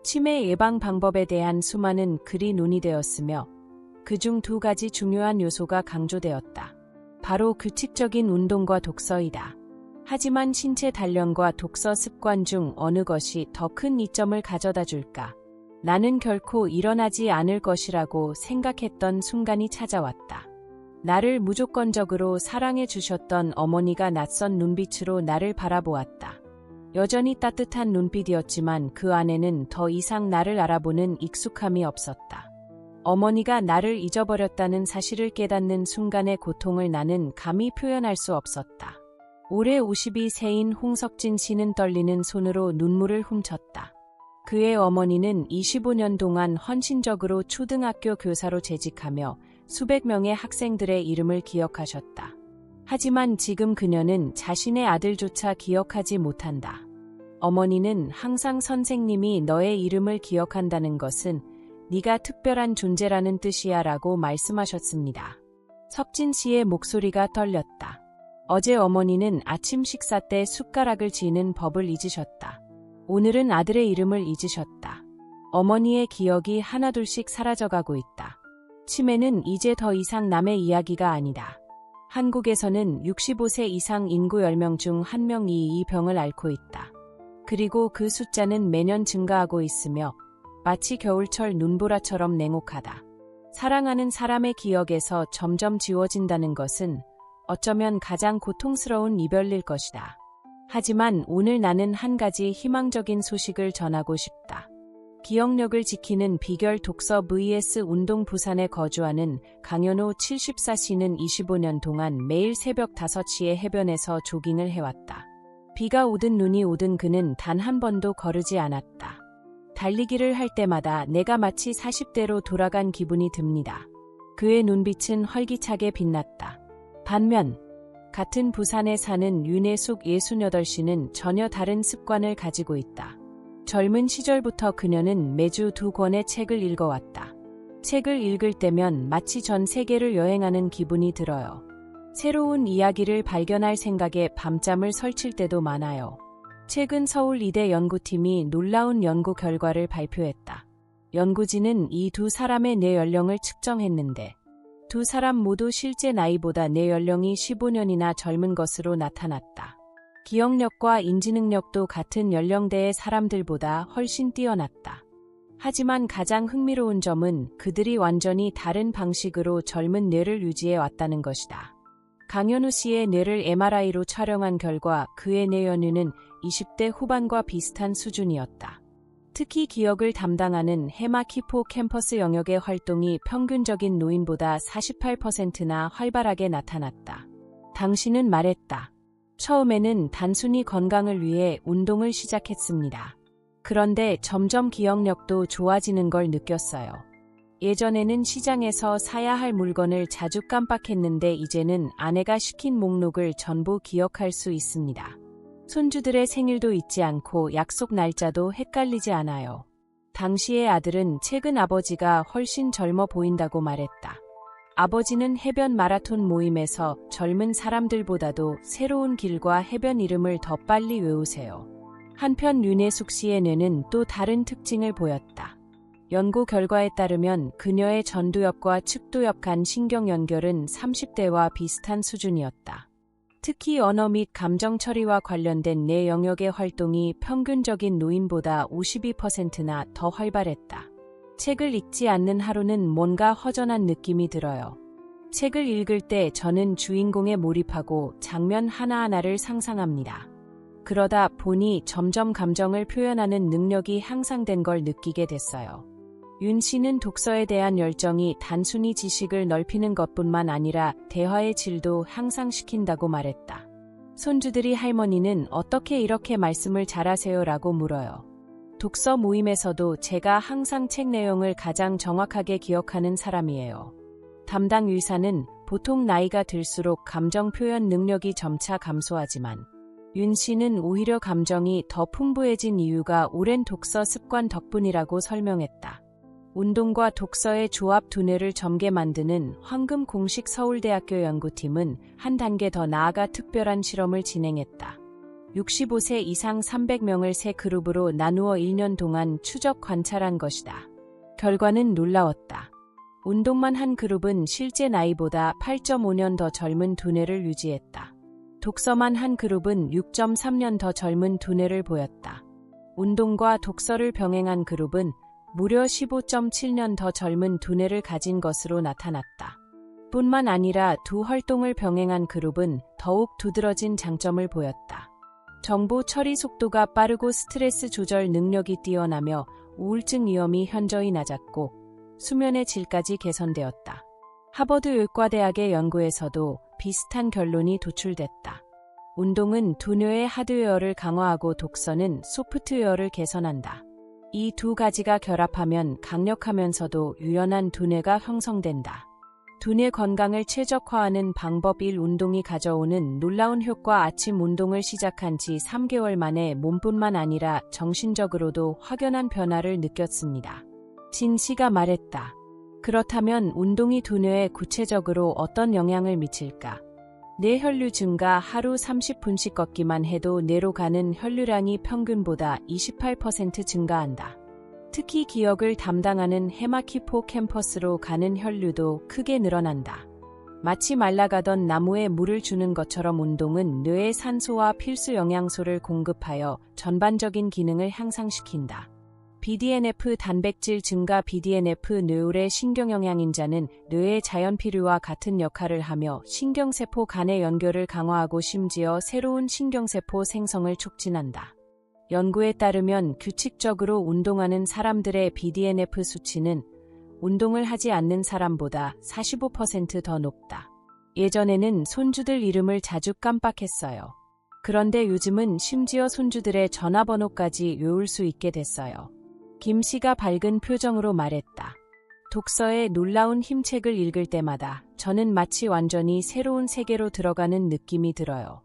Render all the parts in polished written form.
치매 예방 방법에 대한 수많은 글이 논의되었으며 그중 두 가지 중요한 요소가 강조되었다. 바로 규칙적인 운동과 독서이다. 하지만 신체 단련과 독서 습관 중 어느 것이 더 큰 이점을 가져다 줄까? 나는 결코 일어나지 않을 것이라고 생각했던 순간이 찾아왔다. 나를 무조건적으로 사랑해 주셨던 어머니가 낯선 눈빛으로 나를 바라보았다. 여전히 따뜻한 눈빛이었지만 그 안에는 더 이상 나를 알아보는 익숙함이 없었다. 어머니가 나를 잊어버렸다는 사실을 깨닫는 순간의 고통을 나는 감히 표현할 수 없었다. 올해 52세인 홍석진 씨는 떨리는 손으로 눈물을 훔쳤다. 그의 어머니는 25년 동안 헌신적으로 초등학교 교사로 재직하며 수백 명의 학생들의 이름을 기억하셨다. 하지만 지금 그녀는 자신의 아들조차 기억하지 못한다. 어머니는 항상 선생님이 너의 이름을 기억한다는 것은 네가 특별한 존재라는 뜻이야 라고 말씀하셨습니다. 석진 씨의 목소리가 떨렸다. 어제 어머니는 아침 식사 때 숟가락을 쥐는 법을 잊으셨다. 오늘은 아들의 이름을 잊으셨다. 어머니의 기억이 하나둘씩 사라져가고 있다. 치매는 이제 더 이상 남의 이야기가 아니다. 한국에서는 65세 이상 인구 10명 중 1명이 이 병을 앓고 있다. 그리고 그 숫자는 매년 증가하고 있으며 마치 겨울철 눈보라처럼 냉혹하다. 사랑하는 사람의 기억에서 점점 지워진다는 것은 어쩌면 가장 고통스러운 이별일 것이다. 하지만 오늘 나는 한 가지 희망적인 소식을 전하고 싶다. 기억력을 지키는 비결 독서 vs 운동. 부산에 거주하는 강현우 74씨는 25년 동안 매일 새벽 5시에 해변에서 조깅을 해왔다. 비가 오든 눈이 오든 그는 단 한 번도 거르지 않았다. 달리기를 할 때마다 내가 마치 40대로 돌아간 기분이 듭니다. 그의 눈빛은 활기차게 빛났다. 반면 같은 부산에 사는 윤혜숙 68씨는 전혀 다른 습관을 가지고 있다. 젊은 시절부터 그녀는 매주 2권의 책을 읽어왔다. 책을 읽을 때면 마치 전 세계를 여행하는 기분이 들어요. 새로운 이야기를 발견할 생각에 밤잠을 설칠 때도 많아요. 최근 서울이대 연구팀이 놀라운 연구 결과를 발표했다. 연구진은 이 두 사람의 뇌 연령을 측정했는데 두 사람 모두 실제 나이보다 뇌 연령이 15년이나 젊은 것으로 나타났다. 기억력과 인지능력도 같은 연령대의 사람들보다 훨씬 뛰어났다. 하지만 가장 흥미로운 점은 그들이 완전히 다른 방식으로 젊은 뇌를 유지해 왔다는 것이다. 강현우 씨의 뇌를 MRI로 촬영한 결과 그의 뇌 연유는 20대 후반과 비슷한 수준이었다. 특히 기억을 담당하는 헤마키포캠퍼스 영역의 활동이 평균적인 노인보다 48%나 활발하게 나타났다. 당신은 말했다. 처음에는 단순히 건강을 위해 운동을 시작했습니다. 그런데 점점 기억력도 좋아지는 걸 느꼈어요. 예전에는 시장에서 사야 할 물건을 자주 깜빡했는데 이제는 아내가 시킨 목록을 전부 기억할 수 있습니다. 손주들의 생일도 잊지 않고 약속 날짜도 헷갈리지 않아요. 당시의 아들은 최근 아버지가 훨씬 젊어 보인다고 말했다. 아버지는 해변 마라톤 모임에서 젊은 사람들보다도 새로운 길과 해변 이름을 더 빨리 외우세요. 한편 윤혜숙 씨의 뇌는 또 다른 특징을 보였다. 연구 결과에 따르면 그녀의 전두엽과 측두엽 간 신경 연결은 30대와 비슷한 수준이었다. 특히 언어 및 감정 처리와 관련된 뇌 영역의 활동이 평균적인 노인보다 52%나 더 활발했다. 책을 읽지 않는 하루는 뭔가 허전한 느낌이 들어요. 책을 읽을 때 저는 주인공에 몰입하고 장면 하나하나를 상상합니다. 그러다 보니 점점 감정을 표현하는 능력이 향상된 걸 느끼게 됐어요. 윤 씨는 독서에 대한 열정이 단순히 지식을 넓히는 것뿐만 아니라 대화의 질도 향상시킨다고 말했다. 손주들이 할머니는 어떻게 이렇게 말씀을 잘하세요? 라고 물어요. 독서 모임에서도 제가 항상 책 내용을 가장 정확하게 기억하는 사람이에요. 담당 의사는 보통 나이가 들수록 감정 표현 능력이 점차 감소하지만 윤 씨는 오히려 감정이 더 풍부해진 이유가 오랜 독서 습관 덕분이라고 설명했다. 운동과 독서의 조합 두뇌를 젊게 만드는 황금 공식 서울대학교 연구팀은 한 단계 더 나아가 특별한 실험을 진행했다. 65세 이상 300명을 세 그룹으로 나누어 1년 동안 추적 관찰한 것이다. 결과는 놀라웠다. 운동만 한 그룹은 실제 나이보다 8.5년 더 젊은 두뇌를 유지했다. 독서만 한 그룹은 6.3년 더 젊은 두뇌를 보였다. 운동과 독서를 병행한 그룹은 무려 15.7년 더 젊은 두뇌를 가진 것으로 나타났다. 뿐만 아니라 두 활동을 병행한 그룹은 더욱 두드러진 장점을 보였다. 정보 처리 속도가 빠르고 스트레스 조절 능력이 뛰어나며 우울증 위험이 현저히 낮았고 수면의 질까지 개선되었다. 하버드 의과대학의 연구에서도 비슷한 결론이 도출됐다. 운동은 두뇌의 하드웨어를 강화하고 독서는 소프트웨어를 개선한다. 이 두 가지가 결합하면 강력하면서도 유연한 두뇌가 형성된다. 두뇌 건강을 최적화하는 방법 1. 운동이 가져오는 놀라운 효과. 아침 운동을 시작한 지 3개월 만에 몸뿐만 아니라 정신적으로도 확연한 변화를 느꼈습니다. 진 씨가 말했다. 그렇다면 운동이 두뇌에 구체적으로 어떤 영향을 미칠까? 뇌 혈류 증가. 하루 30분씩 걷기만 해도 뇌로 가는 혈류량이 평균보다 28% 증가한다. 특히 기억을 담당하는 헤마키포캠퍼스로 가는 혈류도 크게 늘어난다. 마치 말라가던 나무에 물을 주는 것처럼 운동은 뇌에 산소와 필수 영양소를 공급하여 전반적인 기능을 향상시킨다. BDNF 단백질 증가. BDNF 뇌울의 신경영양인자는 뇌의 자연피류와 같은 역할을 하며 신경세포 간의 연결을 강화하고 심지어 새로운 신경세포 생성을 촉진한다. 연구에 따르면 규칙적으로 운동하는 사람들의 BDNF 수치는 운동을 하지 않는 사람보다 45% 더 높다. 예전에는 손주들 이름을 자주 깜빡했어요. 그런데 요즘은 심지어 손주들의 전화번호까지 외울 수 있게 됐어요. 김 씨가 밝은 표정으로 말했다. 독서의 놀라운 힘책을 읽을 때마다 저는 마치 완전히 새로운 세계로 들어가는 느낌이 들어요.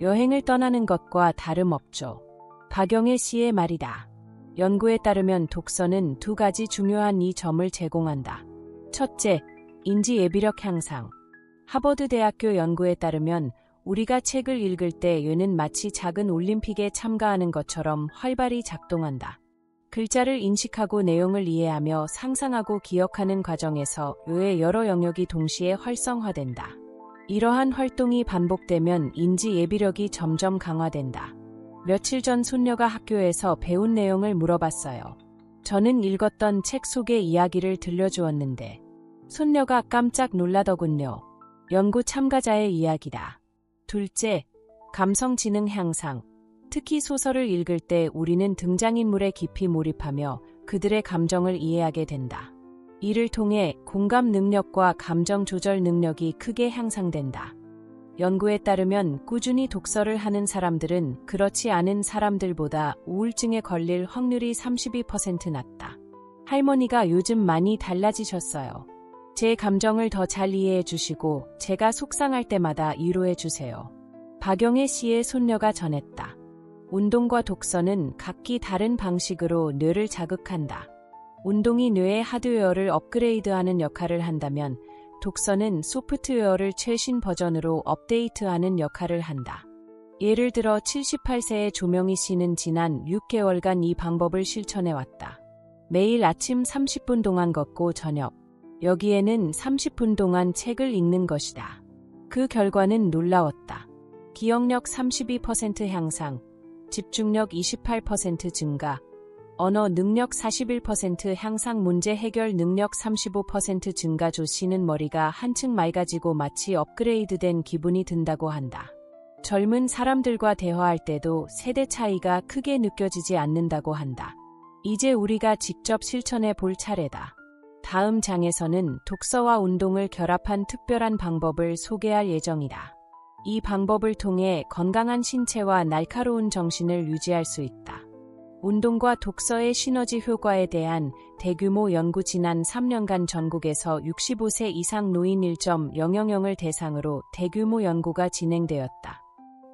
여행을 떠나는 것과 다름없죠. 박영애 씨의 말이다. 연구에 따르면 독서는 두 가지 중요한 이점을 제공한다. 첫째, 인지 예비력 향상. 하버드 대학교 연구에 따르면 우리가 책을 읽을 때 뇌는 마치 작은 올림픽에 참가하는 것처럼 활발히 작동한다. 글자를 인식하고 내용을 이해하며 상상하고 기억하는 과정에서 뇌의 여러 영역이 동시에 활성화된다. 이러한 활동이 반복되면 인지 예비력이 점점 강화된다. 며칠 전 손녀가 학교에서 배운 내용을 물어봤어요. 저는 읽었던 책 속의 이야기를 들려주었는데 손녀가 깜짝 놀라더군요. 연구 참가자의 이야기다. 둘째, 감성 지능 향상. 특히 소설을 읽을 때 우리는 등장인물에 깊이 몰입하며 그들의 감정을 이해하게 된다. 이를 통해 공감 능력과 감정 조절 능력이 크게 향상된다. 연구에 따르면 꾸준히 독서를 하는 사람들은 그렇지 않은 사람들보다 우울증에 걸릴 확률이 32% 낮다. 할머니가 요즘 많이 달라지셨어요. 제 감정을 더 잘 이해해 주시고 제가 속상할 때마다 위로해 주세요. 박영애 씨의 손녀가 전했다. 운동과 독서는 각기 다른 방식으로 뇌를 자극한다. 운동이 뇌의 하드웨어를 업그레이드하는 역할을 한다면 독서는 소프트웨어를 최신 버전으로 업데이트하는 역할을 한다. 예를 들어 78세의 조명희 씨는 지난 6개월간 이 방법을 실천해왔다. 매일 아침 30분 동안 걷고 저녁, 여기에는 30분 동안 책을 읽는 것이다. 그 결과는 놀라웠다. 기억력 32% 향상, 집중력 28% 증가, 언어 능력 41% 향상, 문제 해결 능력 35% 증가. 조 씨는 머리가 한층 맑아지고 마치 업그레이드된 기분이 든다고 한다. 젊은 사람들과 대화할 때도 세대 차이가 크게 느껴지지 않는다고 한다. 이제 우리가 직접 실천해 볼 차례다. 다음 장에서는 독서와 운동을 결합한 특별한 방법을 소개할 예정이다. 이 방법을 통해 건강한 신체와 날카로운 정신을 유지할 수 있다. 운동과 독서의 시너지 효과에 대한 대규모 연구. 지난 3년간 전국에서 65세 이상 노인 1.000을 대상으로 대규모 연구가 진행되었다.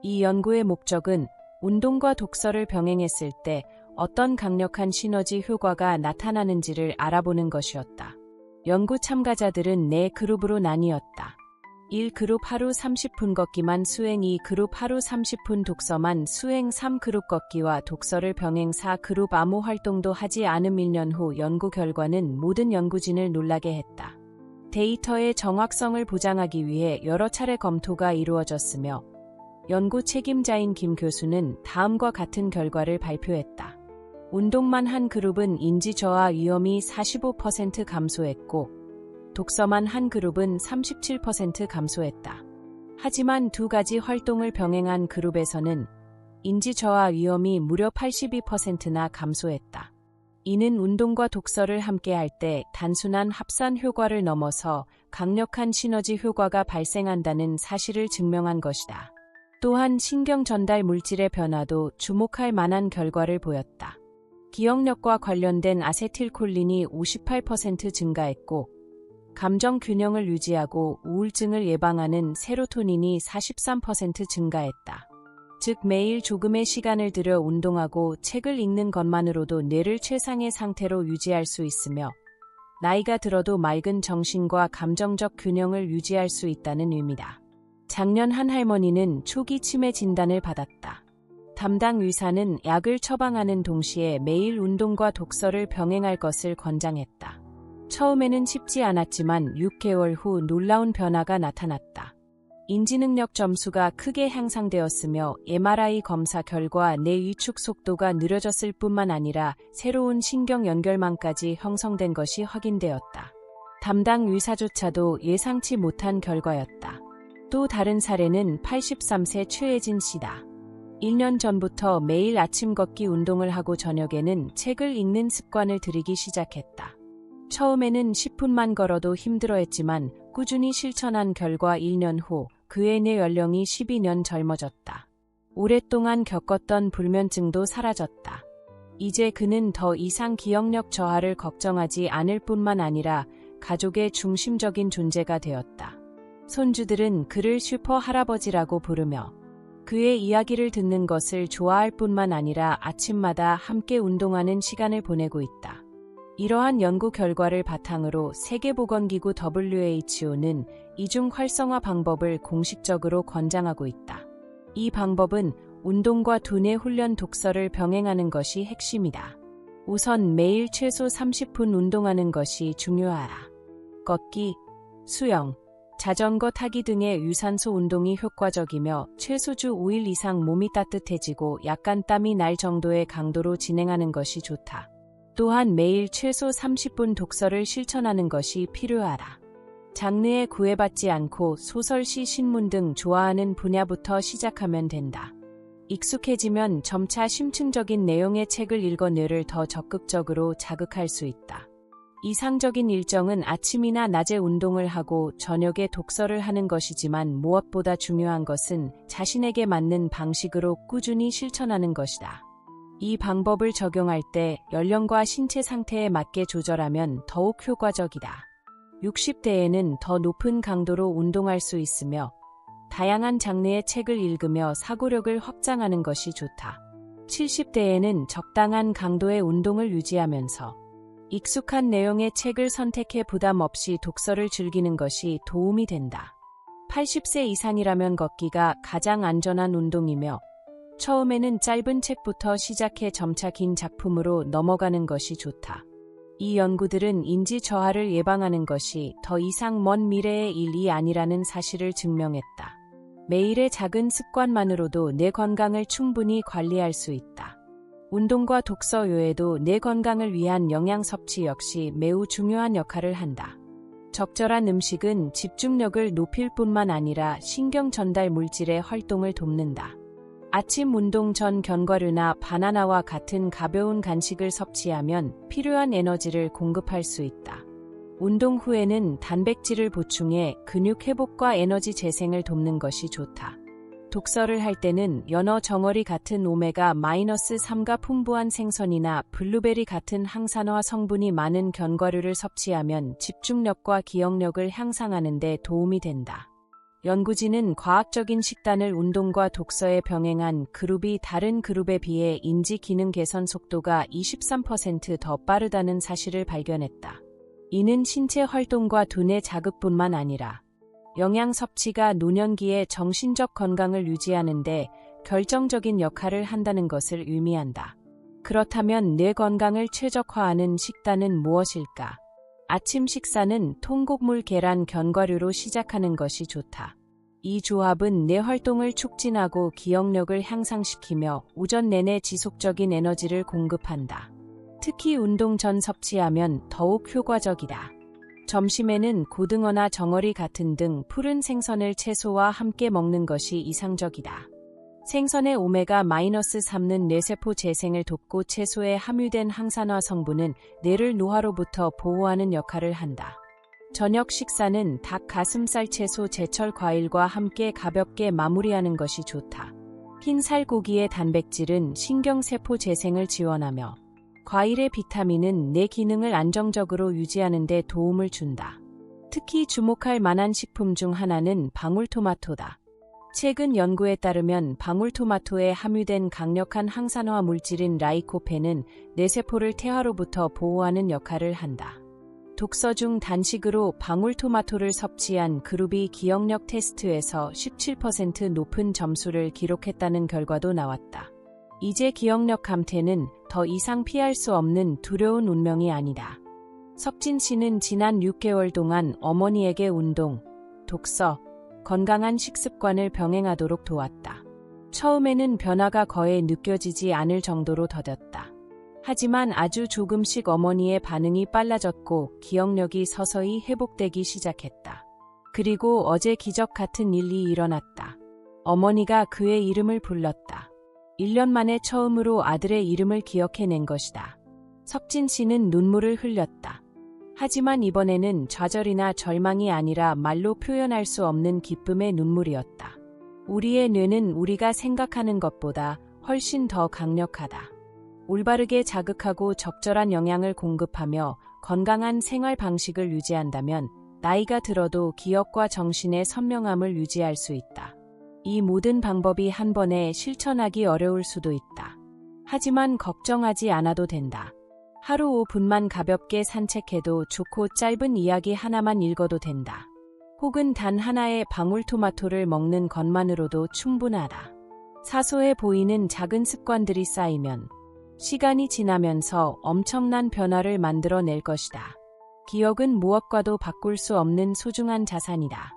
이 연구의 목적은 운동과 독서를 병행했을 때 어떤 강력한 시너지 효과가 나타나는지를 알아보는 것이었다. 연구 참가자들은 4그룹으로 나뉘었다. 1그룹 하루 30분 걷기만 수행 2그룹 하루 30분 독서만 수행 3그룹 걷기와 독서를 병행 4그룹 아무 활동도 하지 않음 1년 후 연구 결과는 모든 연구진을 놀라게 했다. 데이터의 정확성을 보장하기 위해 여러 차례 검토가 이루어졌으며 연구 책임자인 김 교수는 다음과 같은 결과를 발표했다. 운동만 한 그룹은 인지 저하 위험이 45% 감소했고 독서만 한 그룹은 37% 감소했다. 하지만 두 가지 활동을 병행한 그룹에서는 인지 저하 위험이 무려 82%나 감소했다. 이는 운동과 독서를 함께 할 때 단순한 합산 효과를 넘어서 강력한 시너지 효과가 발생한다는 사실을 증명한 것이다. 또한 신경 전달 물질의 변화도 주목할 만한 결과를 보였다. 기억력과 관련된 아세틸콜린이 58% 증가했고 감정 균형을 유지하고 우울증을 예방하는 세로토닌이 43% 증가했다. 즉 매일 조금의 시간을 들여 운동하고 책을 읽는 것만으로도 뇌를 최상의 상태로 유지할 수 있으며 나이가 들어도 맑은 정신과 감정적 균형을 유지할 수 있다는 의미다. 작년 한 할머니는 초기 치매 진단을 받았다. 담당 의사는 약을 처방하는 동시에 매일 운동과 독서를 병행할 것을 권장했다. 처음에는 쉽지 않았지만 6개월 후 놀라운 변화가 나타났다. 인지능력 점수가 크게 향상되었으며 MRI 검사 결과 뇌 위축 속도가 느려졌을 뿐만 아니라 새로운 신경 연결망까지 형성된 것이 확인되었다. 담당 의사조차도 예상치 못한 결과였다. 또 다른 사례는 83세 최혜진 씨다. 1년 전부터 매일 아침 걷기 운동을 하고 저녁에는 책을 읽는 습관을 들이기 시작했다. 처음에는 10분만 걸어도 힘들어했지만 꾸준히 실천한 결과 1년 후 그의 뇌 연령이 12년 젊어졌다. 오랫동안 겪었던 불면증도 사라졌다. 이제 그는 더 이상 기억력 저하를 걱정하지 않을 뿐만 아니라 가족의 중심적인 존재가 되었다. 손주들은 그를 슈퍼 할아버지라고 부르며 그의 이야기를 듣는 것을 좋아할 뿐만 아니라 아침마다 함께 운동하는 시간을 보내고 있다. 이러한 연구 결과를 바탕으로 세계보건기구 WHO는 이중 활성화 방법을 공식적으로 권장하고 있다. 이 방법은 운동과 두뇌 훈련 독서를 병행하는 것이 핵심이다. 우선 매일 최소 30분 운동하는 것이 중요하다. 걷기, 수영, 자전거 타기 등의 유산소 운동이 효과적이며 최소 주 5일 이상 몸이 따뜻해지고 약간 땀이 날 정도의 강도로 진행하는 것이 좋다. 또한 매일 최소 30분 독서를 실천하는 것이 필요하다. 장르에 구애받지 않고 소설, 시, 신문 등 좋아하는 분야부터 시작하면 된다. 익숙해지면 점차 심층적인 내용의 책을 읽어 뇌를 더 적극적으로 자극할 수 있다. 이상적인 일정은 아침이나 낮에 운동을 하고 저녁에 독서를 하는 것이지만 무엇보다 중요한 것은 자신에게 맞는 방식으로 꾸준히 실천하는 것이다. 이 방법을 적용할 때 연령과 신체 상태에 맞게 조절하면 더욱 효과적이다. 60대에는 더 높은 강도로 운동할 수 있으며 다양한 장르의 책을 읽으며 사고력을 확장하는 것이 좋다. 70대에는 적당한 강도의 운동을 유지하면서 익숙한 내용의 책을 선택해 부담 없이 독서를 즐기는 것이 도움이 된다. 80세 이상이라면 걷기가 가장 안전한 운동이며 처음에는 짧은 책부터 시작해 점차 긴 작품으로 넘어가는 것이 좋다. 이 연구들은 인지 저하를 예방하는 것이 더 이상 먼 미래의 일이 아니라는 사실을 증명했다. 매일의 작은 습관만으로도 내 건강을 충분히 관리할 수 있다. 운동과 독서 외에도 내 건강을 위한 영양 섭취 역시 매우 중요한 역할을 한다. 적절한 음식은 집중력을 높일 뿐만 아니라 신경 전달 물질의 활동을 돕는다. 아침 운동 전 견과류나 바나나와 같은 가벼운 간식을 섭취하면 필요한 에너지를 공급할 수 있다. 운동 후에는 단백질을 보충해 근육 회복과 에너지 재생을 돕는 것이 좋다. 독서를 할 때는 연어 정어리 같은 오메가-3가 풍부한 생선이나 블루베리 같은 항산화 성분이 많은 견과류를 섭취하면 집중력과 기억력을 향상하는 데 도움이 된다. 연구진은 과학적인 식단을 운동과 독서에 병행한 그룹이 다른 그룹에 비해 인지 기능 개선 속도가 23% 더 빠르다는 사실을 발견했다. 이는 신체 활동과 두뇌 자극뿐만 아니라 영양 섭취가 노년기의 정신적 건강을 유지하는데 결정적인 역할을 한다는 것을 의미한다. 그렇다면 뇌 건강을 최적화하는 식단은 무엇일까? 아침 식사는 통곡물 계란 견과류로 시작하는 것이 좋다. 이 조합은 뇌 활동을 촉진하고 기억력을 향상시키며 오전 내내 지속적인 에너지를 공급한다. 특히 운동 전 섭취하면 더욱 효과적이다. 점심에는 고등어나 정어리 같은 등 푸른 생선을 채소와 함께 먹는 것이 이상적이다. 생선의 오메가-3는 뇌세포 재생을 돕고 채소에 함유된 항산화 성분은 뇌를 노화로부터 보호하는 역할을 한다. 저녁 식사는 닭 가슴살 채소 제철 과일과 함께 가볍게 마무리하는 것이 좋다. 흰 살고기의 단백질은 신경세포 재생을 지원하며 과일의 비타민은 뇌 기능을 안정적으로 유지하는 데 도움을 준다. 특히 주목할 만한 식품 중 하나는 방울토마토다. 최근 연구에 따르면 방울토마토에 함유된 강력한 항산화 물질인 라이코펜은 뇌세포를 태화로부터 보호하는 역할을 한다. 독서 중 단식으로 방울토마토를 섭취한 그룹이 기억력 테스트에서 17% 높은 점수를 기록했다는 결과도 나왔다. 이제 기억력 감퇴는 더 이상 피할 수 없는 두려운 운명이 아니다. 석진 씨는 지난 6개월 동안 어머니에게 운동, 독서, 건강한 식습관을 병행하도록 도왔다. 처음에는 변화가 거의 느껴지지 않을 정도로 더뎠다. 하지만 아주 조금씩 어머니의 반응이 빨라졌고 기억력이 서서히 회복되기 시작했다. 그리고 어제 기적 같은 일이 일어났다. 어머니가 그의 이름을 불렀다. 1년 만에 처음으로 아들의 이름을 기억해낸 것이다. 석진 씨는 눈물을 흘렸다. 하지만 이번에는 좌절이나 절망이 아니라 말로 표현할 수 없는 기쁨의 눈물이었다. 우리의 뇌는 우리가 생각하는 것보다 훨씬 더 강력하다. 올바르게 자극하고 적절한 영양을 공급하며 건강한 생활 방식을 유지한다면 나이가 들어도 기억과 정신의 선명함을 유지할 수 있다. 이 모든 방법이 한 번에 실천하기 어려울 수도 있다. 하지만 걱정하지 않아도 된다. 하루 5분만 가볍게 산책해도 좋고 짧은 이야기 하나만 읽어도 된다. 혹은 단 하나의 방울토마토를 먹는 것만으로도 충분하다. 사소해 보이는 작은 습관들이 쌓이면 시간이 지나면서 엄청난 변화를 만들어낼 것이다. 기억은 무엇과도 바꿀 수 없는 소중한 자산이다.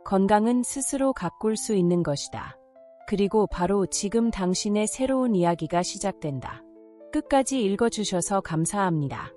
건강은 스스로 가꿀 수 있는 것이다. 그리고 바로 지금 당신의 새로운 이야기가 시작된다. 끝까지 읽어주셔서 감사합니다.